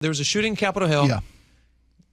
There was a shooting in Capitol Hill. Yeah.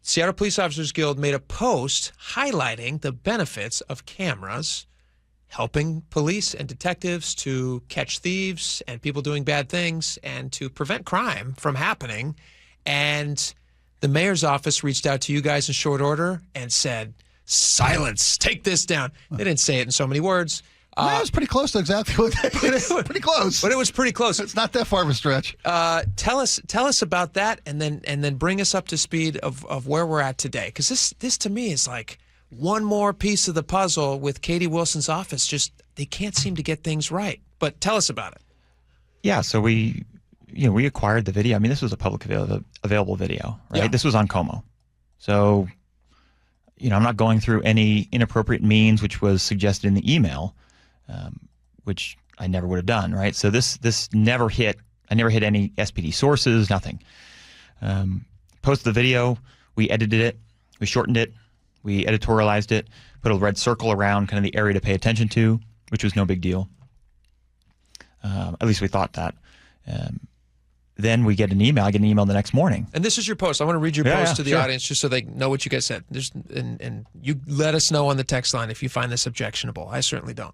Seattle Police Officers Guild made a post highlighting the benefits of cameras helping police and detectives to catch thieves and people doing bad things and to prevent crime from happening. And the mayor's office reached out to you guys in short order and said, silence, take this down. They didn't say it in so many words. That was pretty close to exactly what they did. Pretty close. But it was pretty close. It's not that far of a stretch. Tell us about that, and then bring us up to speed of where we're at today. Because this to me is like one more piece of the puzzle with Katie Wilson's office. Just they can't seem to get things right. But tell us about it. Yeah, so we acquired the video. I mean, this was a public available video, right? Yeah. This was on Como. So, I'm not going through any inappropriate means, which was suggested in the email. Which I never would have done, right? So this never hit. I never hit any SPD sources, nothing. Posted the video, we edited it, we shortened it, we editorialized it, put a red circle around kind of the area to pay attention to, which was no big deal. At least we thought that. Then we get an email. I get an email the next morning. And this is your post. I want to read your post to the audience just so they know what you guys said. And you let us know on the text line if you find this objectionable. I certainly don't.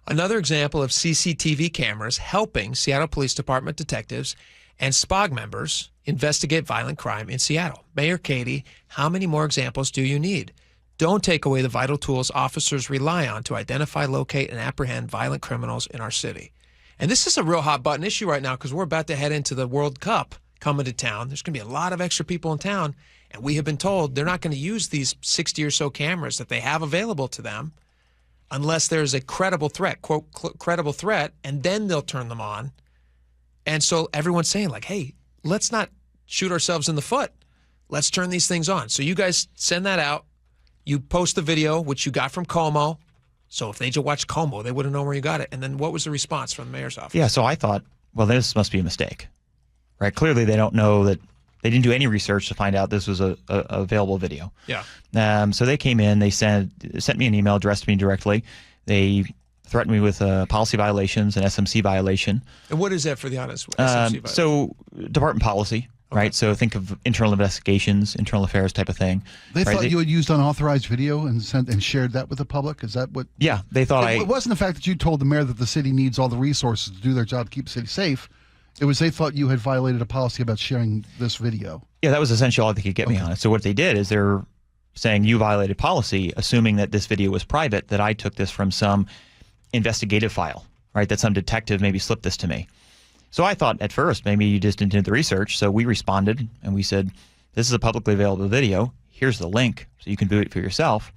Another example of CCTV cameras helping Seattle Police Department detectives and SPOG members investigate violent crime in Seattle. Mayor Katie, how many more examples do you need? Don't take away the vital tools officers rely on to identify, locate, and apprehend violent criminals in our city. And this is a real hot button issue right now because we're about to head into the World Cup coming to town. There's going to be a lot of extra people in town, and we have been told they're not going to use these 60 or so cameras that they have available to them unless there's a credible threat, quote, credible threat, and then they'll turn them on. And so everyone's saying, like, hey, let's not shoot ourselves in the foot. Let's turn these things on. So you guys send that out. You post the video, which you got from Como. So if they just watched Como, they would have known where you got it. And then what was the response from the mayor's office? Yeah, so I thought, well, this must be a mistake, right? Clearly they don't know that. They didn't do any research to find out this was a available video. Yeah. So they came in, they sent me an email, addressed me directly. They threatened me with policy violations, an SMC violation. And what is that for the audience? SMC violation? So department policy, right? So think of internal investigations, internal affairs type of thing. They thought you had used unauthorized video and shared that with the public? Is that what? Yeah, they thought It wasn't the fact that you told the mayor that the city needs all the resources to do their job to keep the city safe. It was they thought you had violated a policy about sharing this video. Yeah, that was essentially all they could get me on it. So what they did is they're saying you violated policy, assuming that this video was private, that I took this from some investigative file, right? That some detective maybe slipped this to me. So I thought at first maybe you just didn't do the research. So we responded and we said, this is a publicly available video. Here's the link so you can view it for yourself.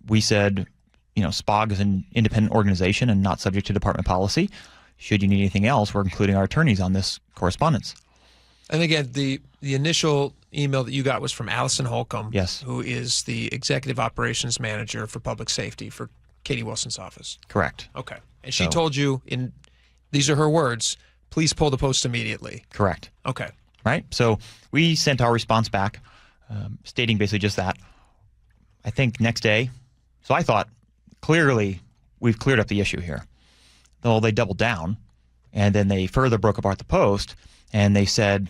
We said, SPOG is an independent organization and not subject to department policy. Should you need anything else, we're including our attorneys on this correspondence. And again, the initial email that you got was from Allison Holcomb, yes, who is the Executive Operations Manager for Public Safety for Katie Wilson's office. Correct. Okay. And she told you, these are her words, please pull the post immediately. Correct. Okay. Right? So we sent our response back stating basically just that. I think next day, so I thought clearly we've cleared up the issue here. Well, they doubled down, and then they further broke apart the post, and they said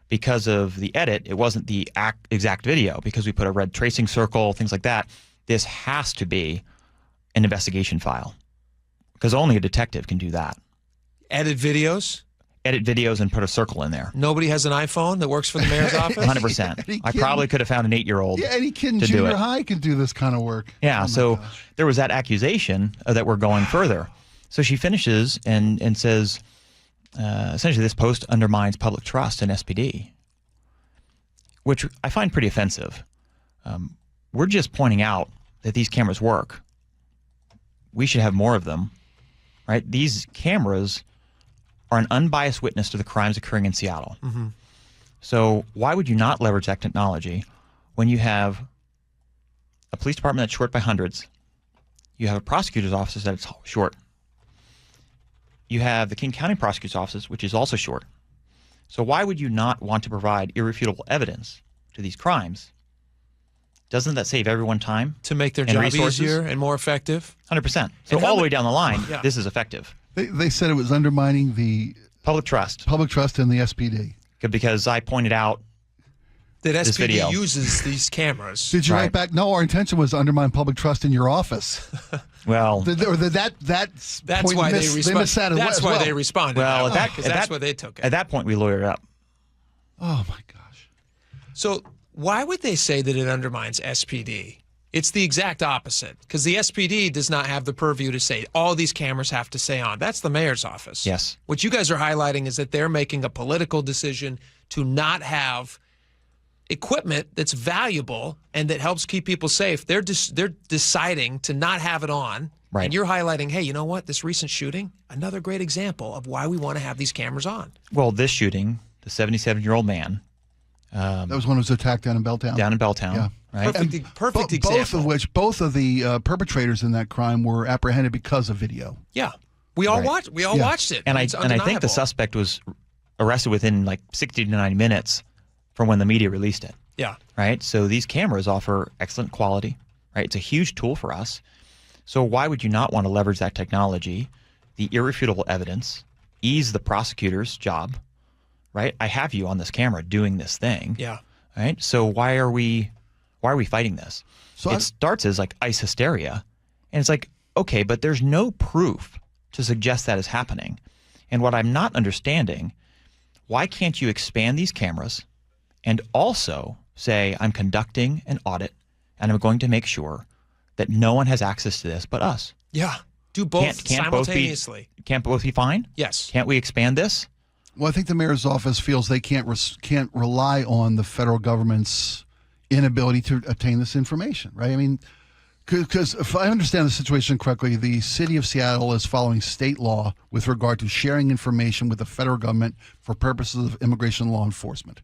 because of the edit, it wasn't the exact video because we put a red tracing circle, things like that. This has to be an investigation file because only a detective can do that. Edit videos? Edit videos and put a circle in there. Nobody has an iPhone that works for the mayor's office? 100%. I probably could have found an 8-year-old. Yeah, any kid in junior high can do this kind of work. Yeah, so there was that accusation that we're going further. So she finishes and says, essentially, this post undermines public trust in SPD, which I find pretty offensive. We're just pointing out that these cameras work. We should have more of them, right? These cameras are an unbiased witness to the crimes occurring in Seattle. Mm-hmm. So why would you not leverage that technology when you have a police department that's short by hundreds, you have a prosecutor's office that's short, you have the King County Prosecutor's Office, which is also short. So why would you not want to provide irrefutable evidence to these crimes? Doesn't that save everyone time? To make their and job resources? easier and more effective? 100%. So all the way down the line, this is effective. They said it was undermining the public trust in the SPD. because I pointed out that this video uses these cameras. Did you write back? No, our intention was to undermine public trust in your office. Well, that's why they responded. That's why they responded. Well, that's why they took it. At that point, we lawyered up. Oh my gosh! So why would they say that it undermines SPD? It's the exact opposite, because the SPD does not have the purview to say all these cameras have to stay on. That's the mayor's office. Yes. What you guys are highlighting is that they're making a political decision to not have equipment that's valuable and that helps keep people safe. They're deciding to not have it on. Right. And you're highlighting, hey, you know what? This recent shooting, another great example of why we want to have these cameras on. Well, this shooting, the 77-year-old man. That was one who was attacked down in Belltown. Yeah. Right. Perfect example. Both of the perpetrators in that crime were apprehended because of video. Yeah. We all watched it. And I think the suspect was arrested within like 60 to 90 minutes from when the media released it. Yeah. Right? So these cameras offer excellent quality, right? It's a huge tool for us. So why would you not want to leverage that technology, the irrefutable evidence, ease the prosecutor's job, right? I have you on this camera doing this thing. Yeah. Right? So why are we fighting this? So it starts as like ICE hysteria, and it's like, okay, but there's no proof to suggest that is happening. And what I'm not understanding, why can't you expand these cameras and also say, I'm conducting an audit and I'm going to make sure that no one has access to this but us? Yeah. Do both simultaneously. Can't both be fine? Yes. Can't we expand this? Well, I think the mayor's office feels they can't rely on the federal government's inability to obtain this information, right? I mean, because if I understand the situation correctly, the city of Seattle is following state law with regard to sharing information with the federal government for purposes of immigration law enforcement,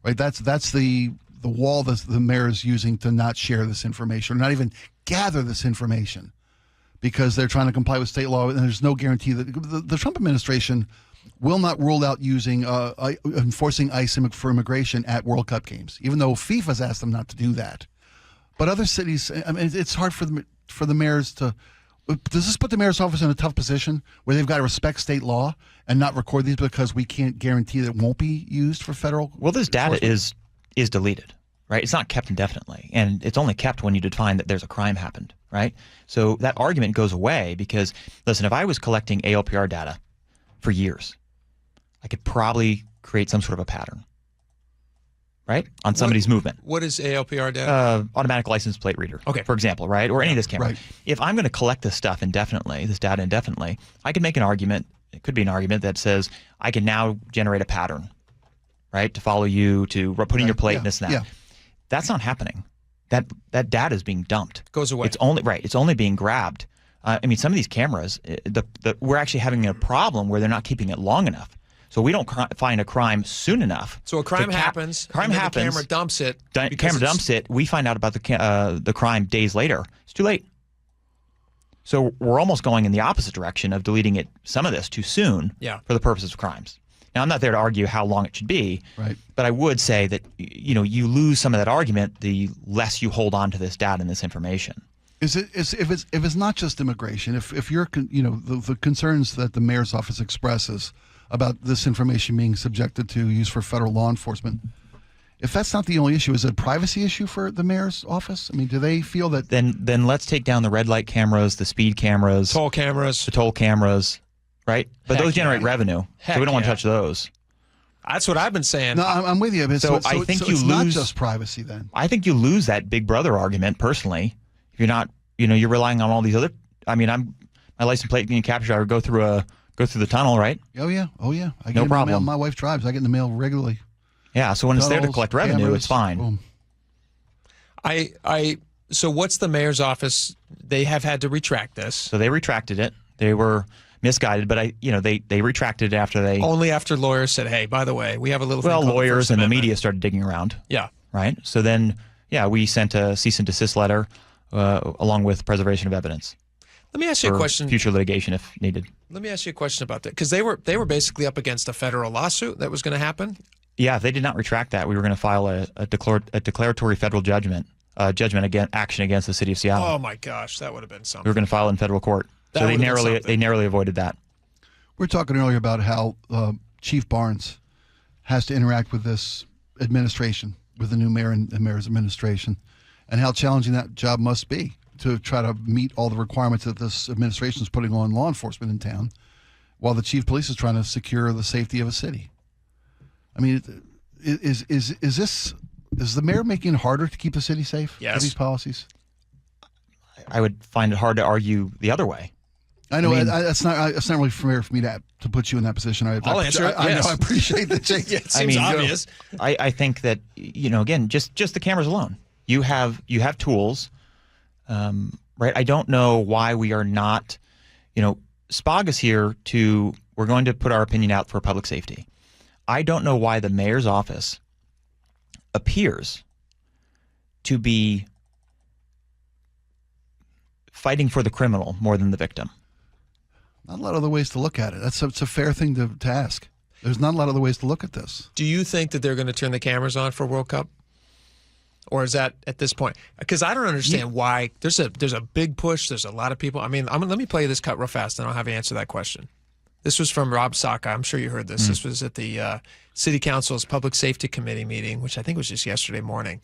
right? That's the wall that the mayor is using to not share this information, or not even gather this information, because they're trying to comply with state law, and there's no guarantee that the Trump administration will not rule out using enforcing ICE for immigration at World Cup games, even though FIFA's asked them not to do that. But other cities, I mean, it's hard for the mayors to. Does this put the mayor's office in a tough position where they've got to respect state law and not record these because we can't guarantee that it won't be used for federal? Well, this data is deleted, right? It's not kept indefinitely, and it's only kept when you define that there's a crime happened, right? So that argument goes away because, listen, if I was collecting ALPR data for years, I could probably create some sort of a pattern, right, on somebody's movement. What is ALPR data? Automatic license plate reader, okay, for example, right, or any of this camera. Right. If I'm going to collect this stuff indefinitely, this data indefinitely, I can make an argument. It could be an argument that says I can now generate a pattern, right, to follow you, to put in your plate and this and that. Yeah. That's not happening. That data is being dumped. Goes away. It's only being grabbed. I mean, some of these cameras, we're actually having a problem where they're not keeping it long enough. So we don't find a crime soon enough. So a crime happens. The camera dumps it. We find out about the crime days later. It's too late. So we're almost going in the opposite direction of deleting some of this too soon for the purposes of crimes. Now, I'm not there to argue how long it should be, right, but I would say that you lose some of that argument the less you hold on to this data and this information. If it's not just immigration, if you're the concerns that the mayor's office expresses about this information being subjected to use for federal law enforcement, if that's not the only issue, is it a privacy issue for the mayor's office? I mean, do they feel that then let's take down the red light cameras, the speed cameras, the toll cameras, right? But those generate revenue, so we don't want to touch those. That's what I've been saying. No, I'm with you. So I think you it's lose not just privacy then. I think you lose that Big Brother argument personally. If you're not, you're relying on all these other. I mean, my license plate being captured. I would go through the tunnel, right? Oh yeah. I get no it in the problem. mail. My wife drives. I get in the mail regularly. Yeah. So when it's there to collect revenue, cameras, it's fine. Boom. So what's the mayor's office? They have had to retract this. So they retracted it. They were misguided, but they retracted it only after lawyers said, "Hey, by the way, we have a little." Well, lawyers and the media started digging around. Yeah. Right. So then, we sent a cease and desist letter along with preservation of evidence. Let me ask you a question. Future litigation if needed. Let me ask you a question about that, because they were basically up against a federal lawsuit that was going to happen. Yeah, if they did not retract that, we were going to file a declaratory federal action against the city of Seattle. Oh my gosh, that would have been something. We were going to file in federal court. So they narrowly avoided that. We were talking earlier about how Chief Barnes has to interact with this administration, with the new mayor and the mayor's administration, and how challenging that job must be to try to meet all the requirements that this administration is putting on law enforcement in town, while the chief of police is trying to secure the safety of a city. I mean, is the mayor making it harder to keep the city safe with these policies? I would find it hard to argue the other way. I know it's not really fair for me to put you in that position. I'll answer it. I know. I appreciate the change. It seems obvious. I think that again, just the cameras alone, you have tools, right? I don't know why we are not. SPOG is here to. We're going to put our opinion out for public safety. I don't know why the mayor's office appears to be fighting for the criminal more than the victim. Not a lot of other ways to look at it. It's a fair thing to ask. There's not a lot of other ways to look at this. Do you think that they're going to turn the cameras on for World Cup? Or is that at this point? Because I don't understand why. There's a big push. There's a lot of people. I mean, let me play this cut real fast, and I'll have you answer that question. This was from Rob Saka. I'm sure you heard this. This was at the City Council's Public Safety Committee meeting, which I think was just yesterday morning.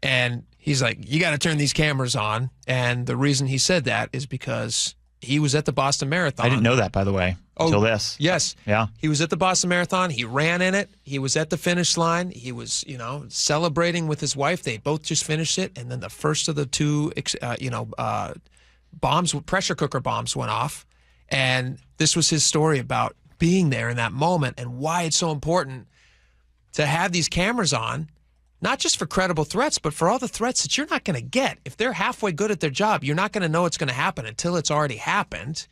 And he's like, you got to turn these cameras on. And the reason he said that is because he was at the Boston Marathon. I didn't know that, by the way, until this. Yes. Yeah. He was at the Boston Marathon. He ran in it. He was at the finish line. He was, celebrating with his wife. They both just finished it. And then the first of the two, pressure cooker bombs went off. And this was his story about being there in that moment and why it's so important to have these cameras on, not just for credible threats, but for all the threats that you're not going to get. If they're halfway good at their job, you're not going to know it's going to happen until it's already happened.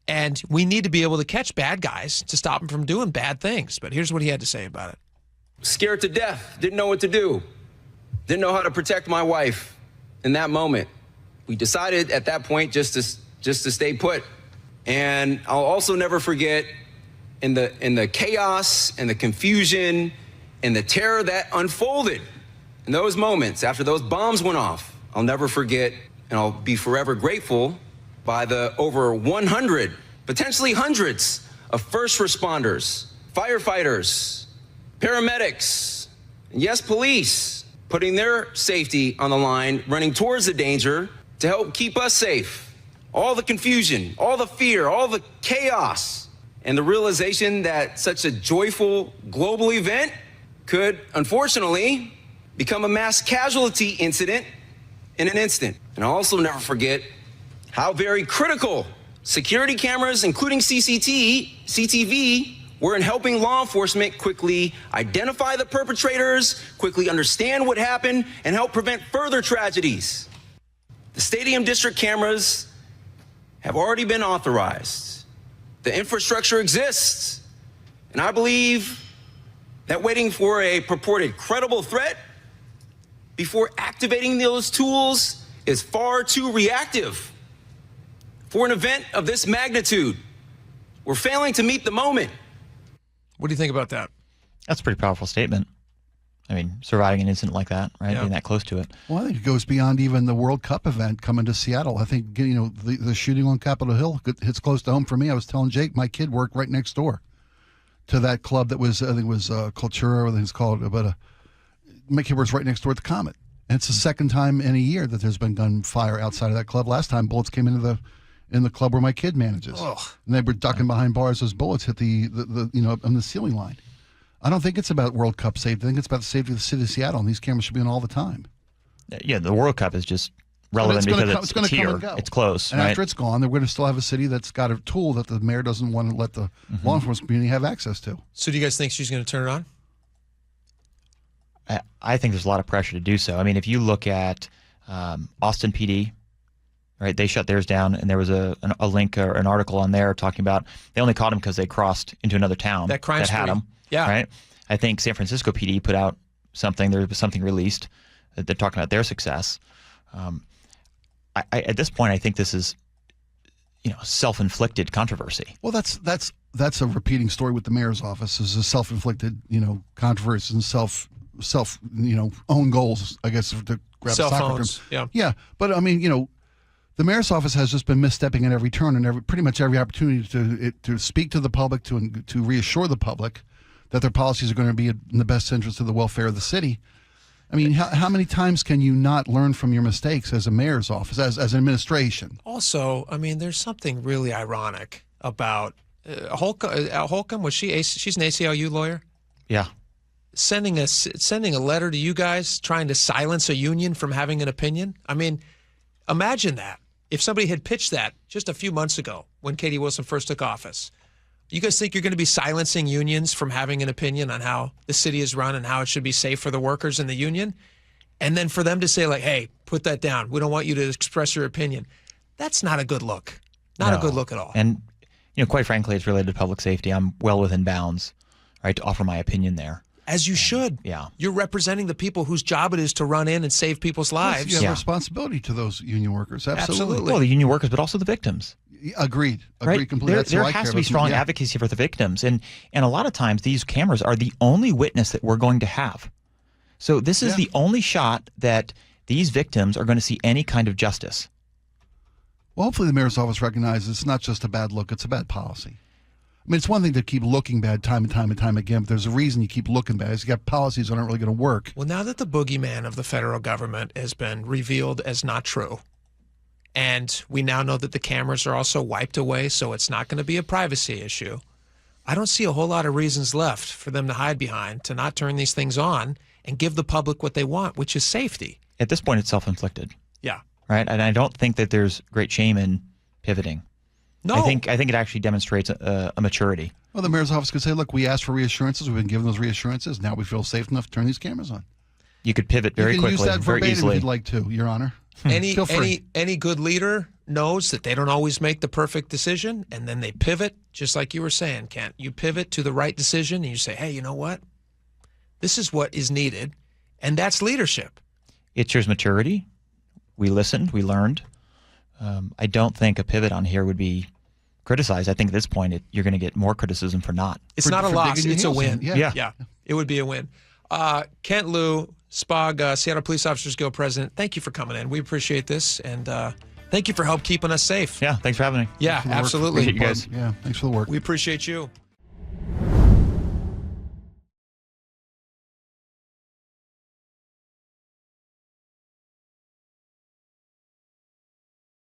And we need to be able to catch bad guys to stop them from doing bad things. But here's what he had to say about it. Scared to death, didn't know what to do, didn't know how to protect my wife in that moment. We decided at that point just to stay put. And I'll also never forget in the chaos and the confusion and the terror that unfolded in those moments after those bombs went off. I'll never forget, and I'll be forever grateful by the over 100, potentially hundreds of first responders, firefighters, paramedics, and yes, police, putting their safety on the line, running towards the danger to help keep us safe. All the confusion, all the fear, all the chaos, and the realization that such a joyful global event could, unfortunately, become a mass casualty incident in an instant. And I'll also never forget how very critical security cameras, including CCTV, were in helping law enforcement quickly identify the perpetrators, quickly understand what happened, and help prevent further tragedies. The stadium district cameras have already been authorized. The infrastructure exists. And I believe that waiting for a purported credible threat before activating those tools is far too reactive. For an event of this magnitude, we're failing to meet the moment. What do you think about that? That's a pretty powerful statement. I mean, surviving an incident like that, right? Yeah. Being that close to it. Well, I think it goes beyond even the World Cup event coming to Seattle. I think, the shooting on Capitol Hill hits close to home for me. I was telling Jake, my kid worked right next door to that club that was, I think it was Cultura, I think it's called, but my kid works right next door at the Comet. And it's the second time in a year that there's been gunfire outside of that club. Last time bullets came into the club where my kid manages. Oh. And they were ducking behind bars. Those bullets hit the on the ceiling line. I don't think it's about World Cup safety. I think it's about the safety of the city of Seattle, and these cameras should be on all the time. Yeah, the World Cup is just relevant because it's here. Come and go. It's close. And right? after it's gone, then we're going to still have a city that's got a tool that the mayor doesn't want to let the law enforcement community have access to. So do you guys think she's going to turn it on? I think there's a lot of pressure to do so. I mean, if you look at Austin PD, right, they shut theirs down, and there was a link or an article on there talking about they only caught them because they crossed into another town that had them. Yeah. Right. I think San Francisco PD put out something. There was something released that they're talking about their success. At this point, I think this is, self-inflicted controversy. Well, that's a repeating story with the mayor's office. Is a self-inflicted, controversy and self, own goals. I guess to grab cell soccer phones. term. Yeah. But I mean, the mayor's office has just been misstepping at every turn and pretty much every opportunity to speak to the public, to reassure the public that their policies are going to be in the best interest of the welfare of the city. I mean, how many times can you not learn from your mistakes as a mayor's office, as an administration? Also, I mean, there's something really ironic about Holcomb. She's an ACLU lawyer? Yeah. Sending a letter to you guys trying to silence a union from having an opinion. I mean, imagine that. If somebody had pitched that just a few months ago when Katie Wilson first took office, you guys think you're going to be silencing unions from having an opinion on how the city is run and how it should be safe for the workers in the union? And then for them to say, like, hey, put that down. We don't want you to express your opinion. That's not a good look. Not a good look at all. And, quite frankly, it's related to public safety. I'm well within bounds, right, to offer my opinion there. As you should. Yeah. You're representing the people whose job it is to run in and save people's lives. You have responsibility to those union workers. Absolutely. Well, the union workers, but also the victims. Agreed. Right? Completely. There has to be strong advocacy for the victims. And a lot of times these cameras are the only witness that we're going to have. So this is the only shot that these victims are going to see any kind of justice. Well, hopefully the mayor's office recognizes it's not just a bad look, it's a bad policy. I mean, it's one thing to keep looking bad time and time and time again, but there's a reason you keep looking bad. You got policies that aren't really going to work. Well, now that the boogeyman of the federal government has been revealed as not true, and we now know that the cameras are also wiped away, so it's not going to be a privacy issue, I don't see a whole lot of reasons left for them to hide behind, to not turn these things on and give the public what they want, which is safety. At this point, it's self-inflicted. Yeah. Right? And I don't think that there's great shame in pivoting. No. I think it actually demonstrates a maturity. Well, the mayor's office could say, look, we asked for reassurances. We've been given those reassurances. Now we feel safe enough to turn these cameras on. You could pivot very quickly, use that very verbatim easily. if you'd like to, Your Honor. Any good leader knows that they don't always make the perfect decision, and then they pivot, just like you were saying, Kent. You pivot to the right decision, and you say, hey, you know what? This is what is needed, and that's leadership. It shows maturity. We listened. We learned. I don't think a pivot on here would be criticized. I think at this point, you're going to get more criticism for not. It's not a loss. It's a win. Yeah. It would be a win. Kent Loux, SPOG, Seattle Police Officers Guild President, thank you for coming in. We appreciate this, and thank you for help keeping us safe. Yeah, thanks for having me. Yeah, absolutely. Appreciate you guys. Yeah, thanks for the work. We appreciate you.